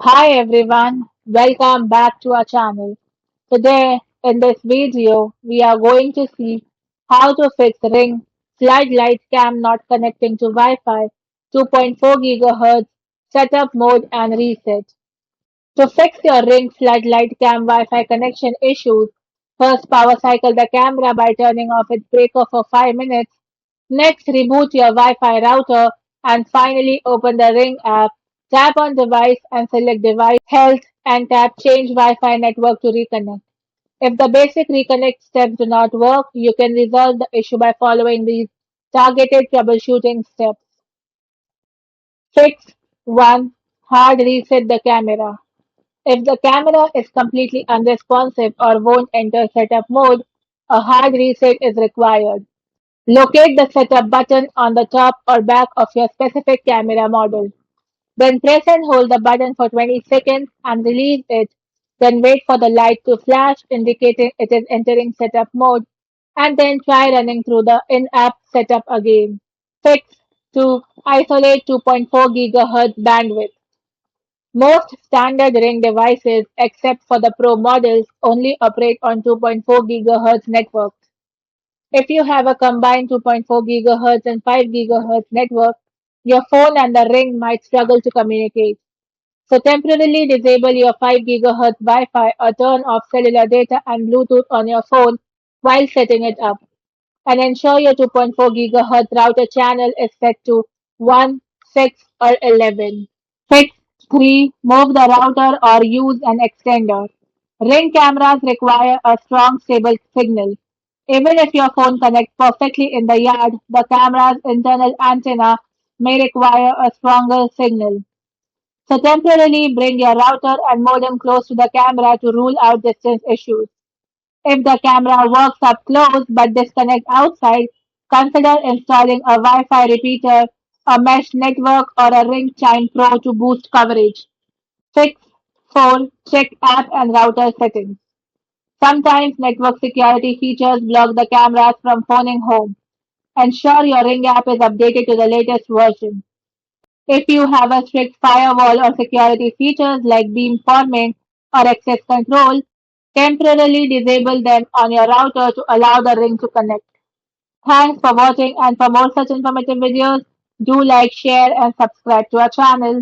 Hi everyone, welcome back to our channel. Today in this video we are going to see how to fix Ring Floodlight Cam not connecting to Wi-Fi 2.4 GHz setup mode and reset. To fix your Ring Floodlight Cam Wi-Fi connection issues, first power cycle the camera by turning off its breaker for 5 minutes. Next, reboot your Wi-Fi router and finally open the Ring app. Tap on device and select device health and tap change Wi-Fi network to reconnect. If the basic reconnect steps do not work, you can resolve the issue by following these targeted troubleshooting steps. Fix 1. Hard reset the camera. If the camera is completely unresponsive or won't enter setup mode, a hard reset is required. Locate the setup button on the top or back of your specific camera model. Then press and hold the button for 20 seconds and release it. Then wait for the light to flash indicating it is entering setup mode and then try running through the in-app setup again. Fix 2. Isolate 2.4 GHz bandwidth. Most standard Ring devices, except for the Pro models, only operate on 2.4 GHz networks. If you have a combined 2.4 GHz and 5 GHz network, your phone and the Ring might struggle to communicate. So temporarily disable your 5 GHz Wi-Fi or turn off cellular data and Bluetooth on your phone while setting it up. And ensure your 2.4 GHz router channel is set to 1, 6, or 11. Fix 3. Move the router or use an extender. Ring cameras require a strong, stable signal. Even if your phone connects perfectly in the yard, the camera's internal antenna may require a stronger signal. So temporarily bring your router and modem close to the camera to rule out distance issues. If the camera works up close but disconnects outside, consider installing a Wi-Fi repeater, a mesh network, or a Ring Chime Pro to boost coverage. Fix 4. Check app and router settings. Sometimes network security features block the cameras from phoning home. Ensure your Ring app is updated to the latest version. If you have a strict firewall or security features like beamforming or access control, temporarily disable them on your router to allow the Ring to connect. Thanks for watching, and for more such informative videos, do like, share and subscribe to our channel.